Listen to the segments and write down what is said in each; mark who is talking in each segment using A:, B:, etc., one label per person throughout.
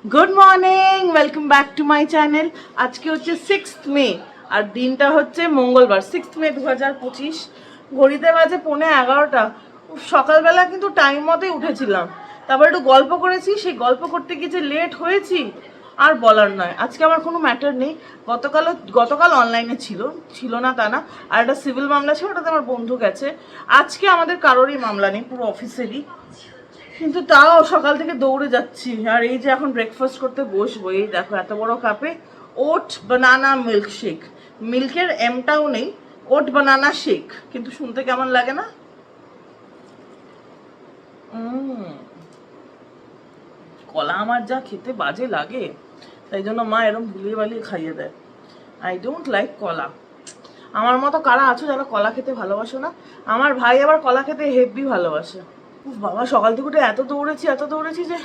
A: Good morning, welcome back to my channel. আজকে হচ্ছে 6th মে আর দিনটা হচ্ছে মঙ্গলবার। 6th মে 2025, ঘড়িতে বাজে 11:15। সকালবেলা কিন্তু টাইম মতোই উঠেছিলাম, তারপর একটু গল্প করেছি। সেই গল্প করতে গিয়ে যে লেট হয়েছি আর বলার নয়। আজকে আমার কোনো ম্যাটার নেই। গতকাল অনলাইনে ছিল না তা না, আর একটা সিভিল মামলা ছিল, ওটাতে আমার বন্ধু গেছে। আজকে আমাদের কারোরই মামলা নেই, পুরো অফিসেরই। কিন্তু তাও সকাল থেকে দৌড়ে যাচ্ছি। আর এই যে এখন ব্রেকফাস্ট করতে বসবো, এই দেখো এত বড় কাপে ওট বানানা মিল্ক শেক। মিল্কের এমটাও নেই, ওট বানানা শেক। কিন্তু শুনতে কেমন লাগে না? কলা আমার যা খেতে বাজে লাগে, তাই জন্য মা এরকম ভুলিয়ে বালিয়ে খাইয়ে দেয়। আই ডোন্ট লাইক কলা। আমার মতো কারা আছো যারা কলা খেতে ভালোবাসো না? আমার ভাই আবার কলা খেতে হেব্বি ভালোবাসে। উফ বাবা, সকাল থেকে উঠে এত দৌড়েছি যে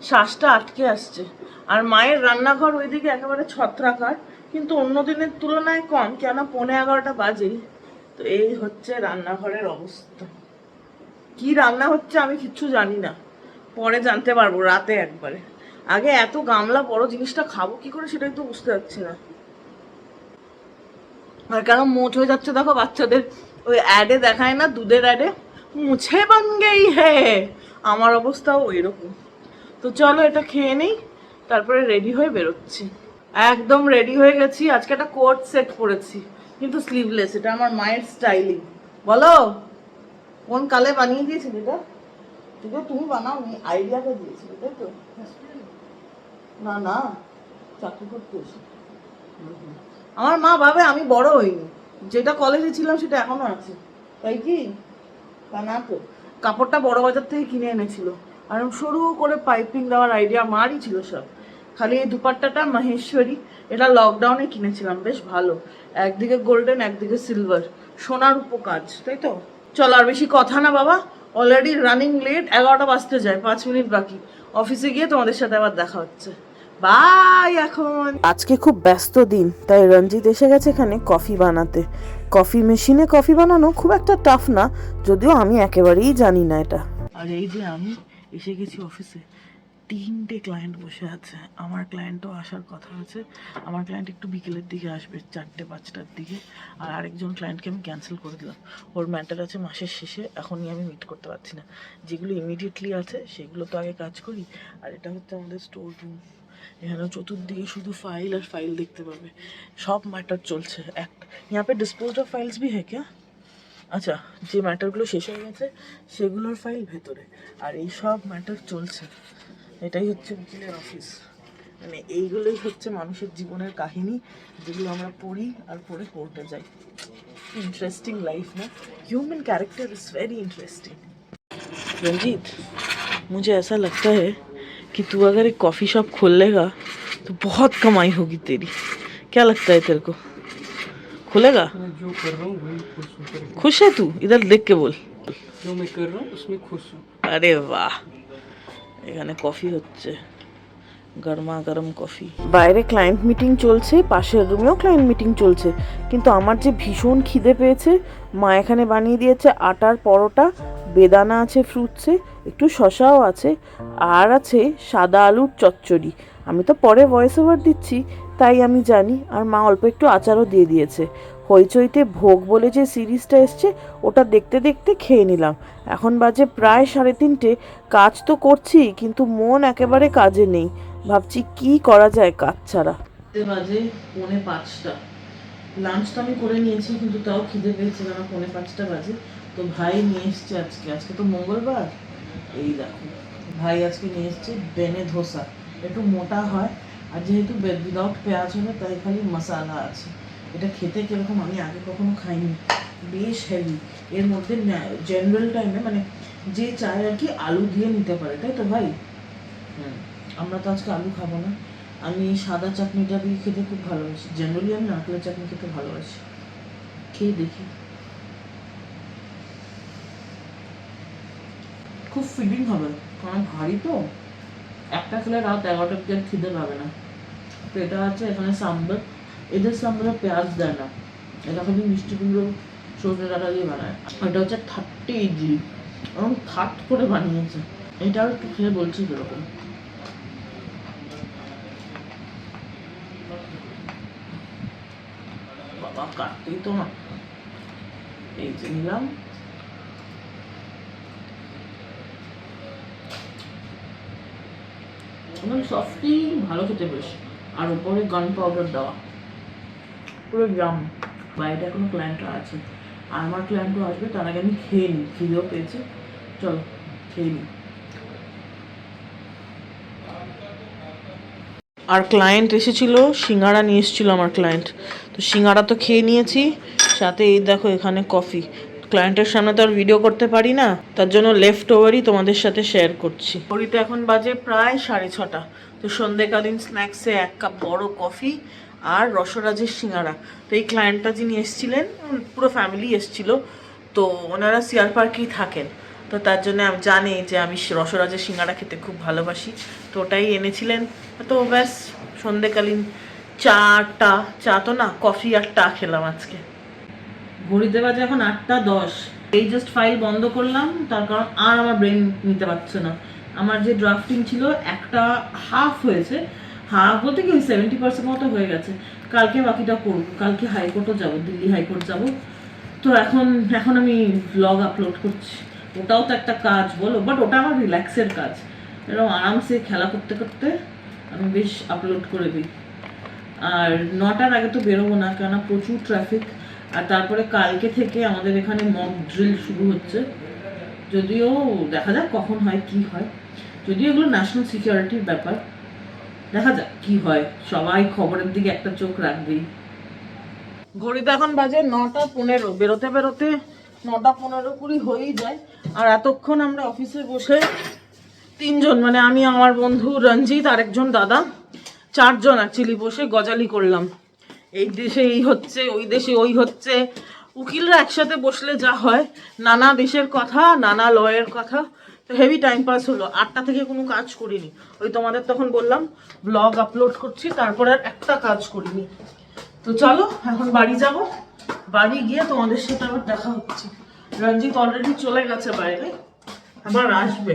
A: শ্বাসটা আটকে আসছে। আর মায়ের রান্নাঘর ওইদিকে একেবারে ছত্রাকার, কিন্তু অন্য দিনের তুলনায় কম, কেন 11:15 বাজেই। তো এই হচ্ছে রান্নাঘরের অবস্থা। কি রান্না হচ্ছে আমি কিচ্ছু জানি না, পরে জানতে পারবো রাতে একবারে। আগে এত গামলা বড় জিনিসটা খাবো কি করে সেটাই তো বুঝতে পারছি না। আর কেন মোট হয়ে যাচ্ছে দেখো বাচ্চাদের, ওই অ্যাডে দেখায় না, দুধের অ্যাডে, মুছে বান গেই হে। আমার অবস্থাও ওইরকম। তো চলো এটা খেয়ে নেই, তারপরে রেডি হয়ে বেরোচ্ছি। একদম রেডি হয়ে গেছি। আজকে একটা কোট সেট পরেছি, কিন্তু স্লিভলেস। এটা আমার মায়ের স্টাইলিং। বলো কোন কালে বানিয়ে দিয়েছিল এটা? এটা তুমি বানাও নি, আইডিয়াটা দিয়েছিলে তাই তো? না না, চাকরি করতে এসে আমার মা ভাবে আমি বড় হইনি, যেটা কলেজে ছিলাম সেটা এখনো আছে। তাই কি? তা না তো। কাপড়টা বড় বাজার থেকে কিনে এনেছিল, আর সরু করে পাইপিং দেওয়ার আইডিয়া মারই ছিল সব। খালি এই দুপাট্টাটা মাহেশ্বরী, এটা লকডাউনে কিনেছিলাম, বেশ ভালো। একদিকে গোল্ডেন একদিকে সিলভার, সোনার উপকাজ, তাই তো? চলো আর বেশি কথা না বাবা, অলরেডি রানিং লেট। 11টা বাজতে যায়, 5 মিনিট বাকি। অফিসে গিয়ে তোমাদের সাথে আবার দেখা হচ্ছে। বাই। এখন আজকে খুব ব্যস্ত দিন, তাই রঞ্জিত এসে গেছে এখানে কফি বানাতে। কফি মেশিনে কফি বানানো খুব একটা টাফ না, যদিও আমি একেবারেই জানি না এটা। আর এই যে আমি এসে গেছি অফিসে। 3টে ক্লায়েন্ট বসে আছে। আমার ক্লায়েন্টও আসার কথা আছে। আমার ক্লায়েন্ট একটু বিকেলের দিকে আসবে, 4টে-5টার দিকে। আর আরেকজন ক্লায়েন্টকে আমি ক্যান্সেল করে দিলাম। ওর ম্যাটার আছে মাসের শেষে, এখনই আমি মিট করতে পারছি না। যেগুলো ইমিডিয়েটলি আছে সেগুলো তো আগে কাজ করি। আর এটা হচ্ছে আমাদের স্টোর রুম। এখানে চতুর্দিকে শুধু ফাইল আর ফাইল দেখতে পাবে। সব ম্যাটার চলছে। यहाँ पे डिस्पोज ऑफ फाइल्स भी है क्या? আচ্ছা, যে ম্যাটারগুলো শেষ হয়ে গেছে সেগুলোর ফাইল ভেতরে, আর এই সব ম্যাটার চলছে। এটাই হচ্ছে উকিলের অফিস। মানে এইগুলোই হচ্ছে মানুষের জীবনের কাহিনী, যেগুলো আমরা পড়ি আর পড়ে কোর্টে যাই। इंटरेस्टिंग लाइफ ना, human character is very interesting. Ranjit, मुझे ऐसा लगता है कि तू अगर एक कॉफ़ी शॉप खोल लेगा तो बहुत कमाई होगी तेरी। क्या लगता है तेरे को? खुलेगा?
B: मैं जो कर रहा हूँ वही खुश हूँ।
A: खुश है तू? इधर देख के बोल।
B: जो मैं कर रहा हूँ उसमें खुश हूँ।
A: আরে বাহ, এখানে কফি হচ্ছে, গরমা গরম কফি। বাইরে ক্লায়েন্ট মিটিং চলছে, পাশের রুমেও ক্লায়েন্ট মিটিং চলছে। কিন্তু আমার যে ভীষণ খিদে পেয়েছে, মা এখানে বানিয়ে দিয়েছে আটার পরোটা, বেদানা আছে ফ্রুটসে, একটু শশাও আছে, আর আছে সাদা আলুর চচ্চড়ি। আমি তো পরে ভয়েস ওভার দিচ্ছি, তাই আমি জানি। আর মা অল্প একটু আচারও দিয়ে দিয়েছে। হইচইতে ভোগ বলে যে সিরিজটা এসছে, ওটা দেখতে দেখতে খেয়ে নিলাম। এখন বাজে প্রায় 3:30। কাজ তো করছি, কিন্তু মন একেবারে কাজে নেই। ভাবছি কি করা যায় কাজ ছাড়া। বাজে 4:45। লাঞ্চ তো আমি করে নিয়েছি, কিন্তু তাও খিদে পেয়েছে, কারণ 4:45 বাজে। তো ভাই নিয়ে এসছে আজকে তো মঙ্গলবার। এই দেখো, ভাই আজকে নিয়ে এসছে বেনে ধোসা। একটু মোটা হয়, আর যেহেতু উইদাউট পেঁয়াজ হবে তাই খালি মশলা আছে। এটা খেতে কিরকম আমি আগে কখনো খাইনি, বেশ হেভি। এর মধ্যে জেনারেল টাইমে মানে যে চায় আর কি আলু দিয়ে নিতে পারে, তাই তো ভাই? আমরা তো আজকে আলু খাবো না। আমি সাদা চাটনিটা দিয়ে খেতে খুব ভালোবাসি। জেনারেলি আমি নারকেলের চাটনি খেতে ভালোবাসি। খেয়ে দেখি, খুব ফিলিং হবে, কারণ ভারী তো। একটা খেলে রাত 11টার দিকে খিদে পাবে না। তো এটা আছে এখানে সাম্বার। এদের সাম্বারে পেঁয়াজ দেয় না, এটা খালি মিষ্টি কুমড়ো সজনে ডাঁটা দিয়ে বানায়। এটা হচ্ছে 30 ইডলি, এবং থাট করে বানিয়েছে। এটা একটু খেয়ে বলছি কিরকম। বাবা কাটতেই তো না। এই যে নিলাম, একদম সফটি, ভালো খেতে বেশ। আর উপরে গান পাউডার দেওয়া, পুরো জাম। বাইরে এখনো ক্লায়েন্টরা আছে, আর আমার ক্লায়েন্টও আসবে, তার আগে আমি খেয়ে নিই, খিদেও পেয়েছে। চলো খেয়ে নিই। আর ক্লায়েন্ট এসেছিল, সিঙ্গারা নিয়ে এসেছিল আমার ক্লায়েন্ট, তো সিঙ্গারা তো খেয়ে নিয়েছি, সাথে এই দেখো এখানে কফি। ক্লায়েন্টের সামনে তো আর ভিডিও করতে পারি না, তার জন্য লেফট ওভারই তোমাদের সাথে শেয়ার করছি। ঘড়িতে এখন বাজে প্রায় 6:30। তো সন্ধ্যেকালীন স্ন্যাক্সে 1 কাপ বড় কফি আর রসরাজের সিঙ্গারা। তো এই ক্লায়েন্টটা যিনি এসেছিলেন, পুরো ফ্যামিলি এসেছিল, তো ওনারা সিআর পার্কেই থাকেন, তো তার জন্য আমি জানি যে আমি রসরাজের সিঙ্গারা খেতে খুব ভালোবাসি, তো ওটাই এনেছিলেন। তো ব্যাস সন্ধ্যেকালীন চা তো না, কফি আর টা খেলাম আজকে। ঘড়িতে বাজে এখন 8:10। এই জাস্ট ফাইল বন্ধ করলাম, তার কারণ আর আমার ব্রেন নিতে পারছে না। আমার যে ড্রাফটিং ছিল একটা হাফ হয়েছে, হাফ বলতে কি 70% মতো হয়ে গেছে। কালকে বাকিটা করব, কালকে হাইকোর্টও যাব, দিল্লি হাইকোর্ট যাব। তো এখন আমি ব্লগ আপলোড করছি, ওটাও তো একটা কাজ বলো, বাট ওটা আমার রিল্যাক্সের কাজ। এরকম আরামসে খেলা করতে করতে আমি বেশ আপলোড করে দিই। আর 9টার আগে তো বেরোবো না, কেননা প্রচুর ট্রাফিক। আর তারপরে কালকে থেকে আমাদের এখানে মক ড্রিল শুরু হচ্ছে, যদিও দেখা যাক কখন হয় কি হয়, যদিও এগুলো ন্যাশনাল সিকিউরিটির ব্যাপার, দেখা যাক কি হয়। সবাই খবরের দিকে একটা চোখ রাখবেই। ঘড়িতে এখন বাজে 9:15, বেরোতে বেরোতে 9:15 হয়েই যায়। আর এতক্ষণ আমরা অফিসে বসে 3 জন, মানে আমি, আমার বন্ধু রঞ্জিত, আরেকজন দাদা, 4 জন অ্যাকচুয়ালি বসে গজালি করলাম। এই দেশে এই হচ্ছে, ওই দেশে ওই হচ্ছে। উকিলরা একসাথে বসলে যা হয়, নানা দেশের কথা, নানা লয়ের কথা, তো হেভি টাইম পাস হলো। 8টা থেকে কোনো কাজ করিনি, ওই তোমাদের তখন বললাম ব্লগ আপলোড করছি, তারপরে আর একটা কাজ করিনি। তো চলো এখন বাড়ি যাব, বাড়ি গিয়ে তোমাদের সাথে আবার দেখা হচ্ছে। রঞ্জিত অলরেডি চলে গেছে বাইরে, আবার আসবে,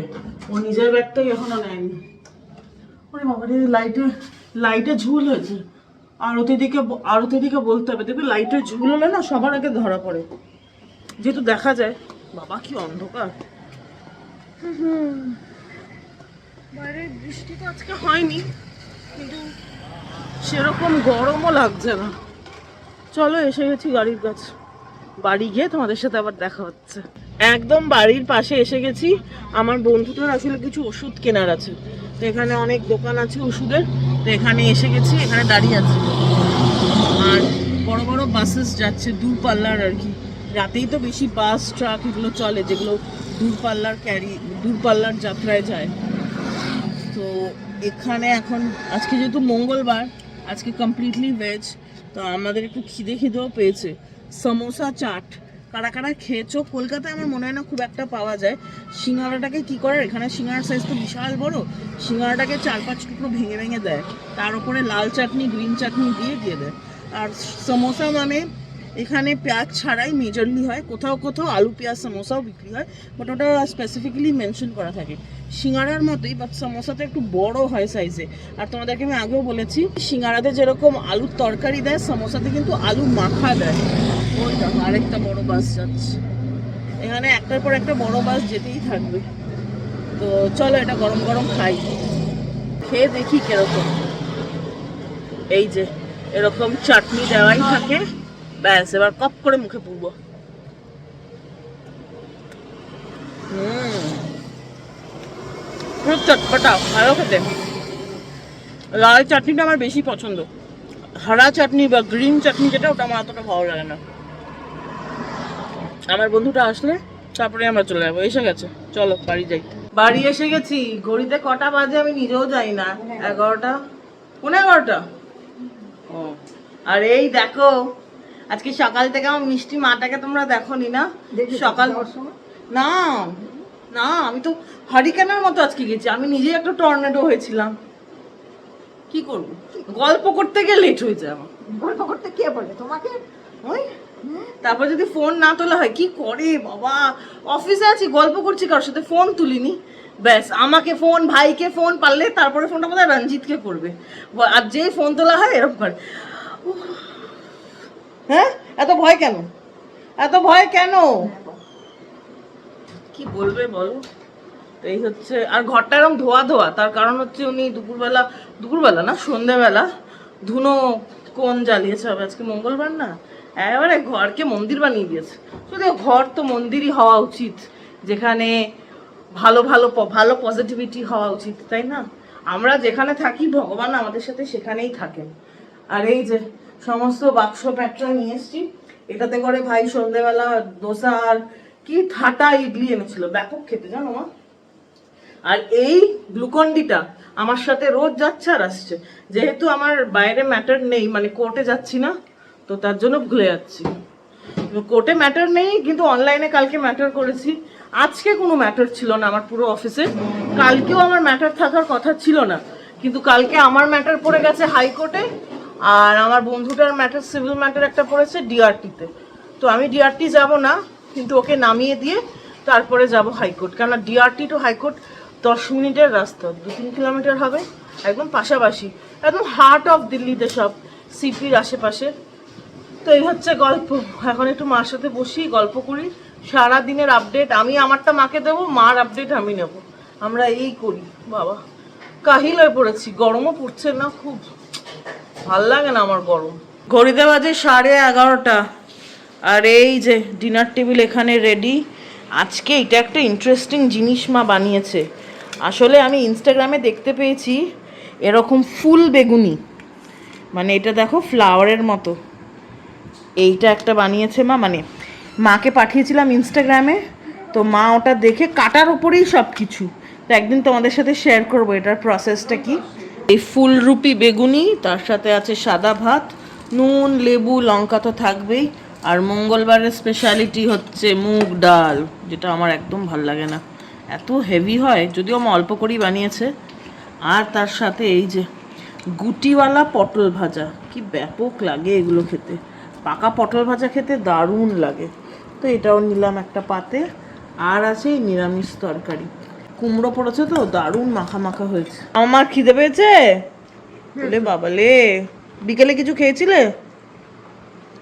A: ও নিজের ব্যাগটাই এখনো নেয়নি। ওরে বাবা রে, লাইটে ঝুল হয়েছে। আরতিদিকে বলতে হবে, দেখবি লাইটের ঝুল হলে না সবার আগে ধরা পড়ে, যেহেতু দেখা যায়। বাবা কি অন্ধকার। বাইরে বৃষ্টি তো আজকে হয়নি, কিন্তু সেরকম গরমও লাগছে না। চলো এসে গেছি গাড়ির কাছে, বাড়ি গিয়ে তোমাদের সাথে আবার দেখা হচ্ছে। একদম বাড়ির পাশে এসে গেছি। আমার বন্ধুটার আসলে কিছু ওষুধ কেনার আছে, তো এখানে অনেক দোকান আছে ওষুধের, তো এখানে এসে গেছি, এখানে দাঁড়িয়ে আছি। আর বড় বড় বাসেস যাচ্ছে দূরপাল্লার আর কি, রাতেই তো বেশি বাস ট্রাক এগুলো চলে যেগুলো দূরপাল্লার যাত্রায় যায়। তো এখানে এখন আজকে যেহেতু মঙ্গলবার, আজকে কমপ্লিটলি ভেজ, তো আমাদের একটু খিদেও পেয়েছে। সমোসা চাট কারা কারা খেয়েছো? কলকাতায় আমার মনে হয় না খুব একটা পাওয়া যায়। সিঙ্গারাটাকে কি করে, এখানে সিঙ্গারার সাইজ তো বিশাল বড়, সিঙ্গারাটাকে 4-5 টুকরো ভেঙে ভেঙে দেয়, তার উপরে লাল চাটনি গ্রিন চাটনি দিয়ে দেয়। আর সমোসা মানে এখানে পেঁয়াজ ছাড়াই মেজরলি হয়, কোথাও কোথাও আলু পেঁয়াজ সমোসাও বিক্রি হয়, বাট ওটা স্পেসিফিক্যালি মেনশন করা থাকে। সিঙ্গারার মতোই, বাট সমোসাটা একটু বড় হয় সাইজে। আর তোমাদেরকে আমি আগেও বলেছি, সিঙ্গারাতে যেরকম আলুর তরকারি দেয়, সমোসাতে কিন্তু আলু মাখা দেয়। ওই দেখো আরেকটা বড় বাস যাচ্ছে, এখানে একটার পর একটা বড় বাস যেতেই থাকবে। তো চলো এটা গরম গরম খাই, খেয়ে দেখি কিরকম। এই যে এরকম চাটনি দেওয়াই থাকে, ব্যাস এবার কপ করে মুখে পুরবো। খুব চটপটা, ভালো খেতে। লাল চাটনিটা আমার বেশি পছন্দ, হরা চাটনি বা গ্রিন চাটনি যেটা, ওটা আমার অতটা ভালো লাগে না। আমার বন্ধুটা আসলে তারপরে আমরা চলে যাবো, এসে গেছে, চলো বাড়ি যাই। বাড়ি এসে গেছি, ঘড়িতে কটা বাজে আমি নিজেও যাই না, 11টা, 11:15। ও আর এই দেখো, আজকে সকাল থেকে আমার মিষ্টি মাটাকে তোমরা দেখোনি না? সকাল না না, আমি তো হারিকেনের মতো আজকে গেছি, আমি নিজেই একটা টর্নেডো হয়েছিলাম। কি করব, গল্প করতে গিয়ে লেট হয়ে যায় আমার।
C: গল্প করতে কে বলে তোমাকে?
A: ওই তারপর যদি ফোন না তোলা হয়, কি করে বাবা, অফিসে আছি গল্প করছি কারোর সাথে, ফোন তুলিনি, ব্যাস আমাকে ফোন, ভাইকে ফোন, পারলে তারপরে ফোনটা বোধহয় রঞ্জিতকে করবে, আর যেই ফোন তোলা হয় এরকম করে। হ্যাঁ, এত ভয় কেন? এত ভয় কেন? কি বলবে বলো? তো এই হচ্ছে, আর ঘরটা এরকম ধোয়া ধোয়া, তার কারণ হচ্ছে উনি দুপুরবেলা না সন্ধ্যেবেলা ধুনো কোন জ্বালিয়েছে হবে, আজকে মঙ্গলবার না, একেবারে ঘরকে মন্দির বানিয়ে দিয়েছে। যদিও ঘর তো মন্দিরই হওয়া উচিত, যেখানে ভালো ভালো ভালো পজিটিভিটি হওয়া উচিত, তাই না? আমরা যেখানে থাকি ভগবান আমাদের সাথে সেখানেই থাকেন। আর এই যে সমস্ত বাক্স প্যাটরা নিয়ে এসছি, এটাতে করে ভাই সন্ধ্যেবেলা দোসা আর কি ঠাটা ইডলি এনেছিল, ব্যাপক খেতে, জানো মা। আর এই গ্লুকন্ডিটা আমার সাথে রোজ যাচ্ছে আর আসছে, যেহেতু আমার বাইরে ম্যাটার নেই, মানে কোর্টে যাচ্ছি না, তো তার জন্য ভুলে যাচ্ছি। কোর্টে ম্যাটার নেই, কিন্তু অনলাইনে কালকে ম্যাটার করেছি। আজকে কোনো ম্যাটার ছিল না আমার পুরো অফিসে, কালকেও আমার ম্যাটার থাকার কথা ছিল না, কিন্তু কালকে আমার ম্যাটার পড়ে গেছে হাইকোর্টে, আর আমার বন্ধুটার ম্যাটার সিভিল ম্যাটার একটা পড়েছে ডিআরটিতে। তো আমি ডিআরটি যাব না, কিন্তু ওকে নামিয়ে দিয়ে তারপরে যাব হাইকোর্ট, কেননা ডিআরটি টু হাইকোর্ট 10 মিনিটের রাস্তা, 2-3 কিলোমিটার হবে, একদম পাশাপাশি, একদম হার্ট অফ দিল্লিতে, সব সিপির আশেপাশে। তো এই হচ্ছে গল্প। এখন একটু মার সাথে বসি, গল্প করি, সারা দিনের আপডেট আমি আমারটা মাকে দেবো, মার আপডেট আমি নেব, আমরা এই করি। বাবা কাহিল হয়ে পড়েছি, গরমও পড়ছে না খুব, ভাল লাগে না আমার গরম। ঘড়িতে বাজে 11:30, আর এই যে ডিনার টেবিল এখানে রেডি। আজকে এটা একটা ইন্টারেস্টিং জিনিস মা বানিয়েছে। আসলে আমি ইনস্টাগ্রামে দেখতে পেয়েছি এরকম ফুল বেগুনি, মানে এটা দেখো ফ্লাওয়ারের মতো, এইটা একটা বানিয়েছে মা, মানে মাকে পাঠিয়েছিলাম ইনস্টাগ্রামে, তো মা ওটা দেখে কাটার উপরেই সব কিছু, তো একদিন তোমাদের সাথে শেয়ার করবো এটার প্রসেসটা কি। এই ফুলরুপি বেগুনি, তার সাথে আছে সাদা ভাত, নুন লেবু লঙ্কা তো থাকবেই, আর মঙ্গলবারের স্পেশালিটি হচ্ছে মুগ ডাল, যেটা আমার একদম ভাল লাগে না, এত হেভি হয়, যদিও মা অল্প করেই বানিয়েছে। আর তার সাথে এই যে গুটিওয়ালা পটল ভাজা, কি ব্যাপক লাগে এগুলো খেতে, পাকা পটল ভাজা খেতে দারুণ লাগে। তো এটাও নিলাম একটা পাতে। আর আছে এই নিরামিষ তরকারি, কুমড়ো পড়েছে তো দারুণ মাখা মাখা হয়েছে। আমার খিদে পেয়েছে বলে বাবালে, বিকেলে কিছু খেয়েছিলে?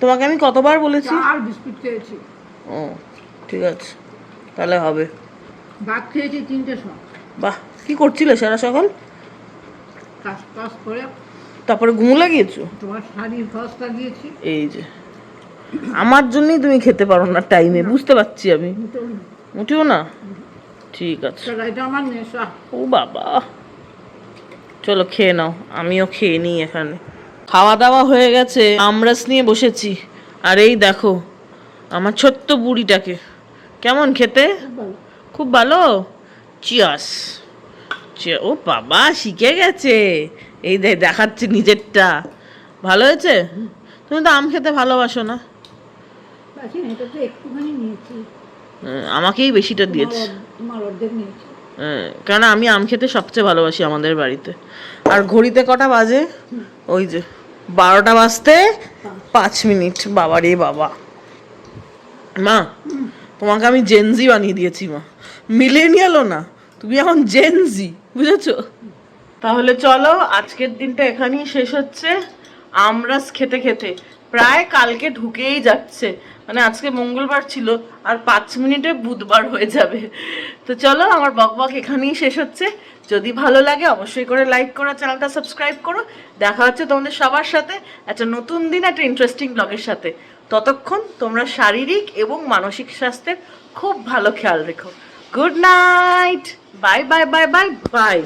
A: তোমাকে আমি কতবার বলেছি?
C: আর বিস্কুট খেয়েছি,
A: ও ঠিক আছে, তাহলে হবে।
C: ভাত খেয়েছি 3টে সময়,
A: বাহ, কি করছিলে সারা সকাল?
C: কাজ কাজ করে
A: তারপরে ঘুম লাগিয়েছো?
C: তোমার শাড়ির ফস লাগিয়েছি।
A: এই যে আমার জন্যই তুমি খেতে পারো না টাইমে, বুঝতে পারছি আমি। মোটেও না, ঠিক আছে।
C: এটা আমার নেশা।
A: ও বাবা, চলো খেয়ে নাও, আমিও খেয়ে নিই। এখানে খাওয়া দাওয়া হয়ে গেছে, আমরাস নিয়ে বসেছি, আর এই দেখো আমার ছোট্ট বুড়িটাকে, কেমন খেতে? খুব ভালো। চিয়াস। ও বাবা শিখে গেছে, এই দেখাচ্ছে নিজেরটা, ভালো হয়েছে। তুমি তো আম খেতে ভালোবাসো না।
C: এটা তো একটুখানি নিয়েছি,
A: আমাকেই বেশিটা দিয়েছে,
C: তোমার অর্ধেক নিয়েছি,
A: কারণ আমি আম খেতে সবচেয়ে ভালোবাসি আমাদের বাড়িতে। আর ঘড়িতে কটা বাজে? ওই যে 12টা বাজতে 5 মিনিট। বাবা রে বাবা, মা তোমাকে আমি জেনজি বানিয়ে দিয়েছি মা, মিলেনিয়ালও না, তুমি এখন জেনজি, বুঝেছো? তাহলে চলো আজকের দিনটা এখানেই শেষ হচ্ছে, আমরাস খেতে খেতে প্রায় কালকে ঢুকেই যাচ্ছে, মানে আজকে মঙ্গলবার ছিল আর 5 মিনিটে বুধবার হয়ে যাবে। তো চলো আমার বকবক এখানেই শেষ হচ্ছে। যদি ভালো লাগে অবশ্যই করে লাইক করো, চ্যানেলটা সাবস্ক্রাইব করো। দেখা হচ্ছে তোমাদের সবার সাথে একটা নতুন দিন, একটা ইন্টারেস্টিং ব্লগের সাথে। ততক্ষণ তোমরা শারীরিক এবং মানসিক স্বাস্থ্যের খুব ভালো খেয়াল রেখো। Good night, bye bye bye bye bye.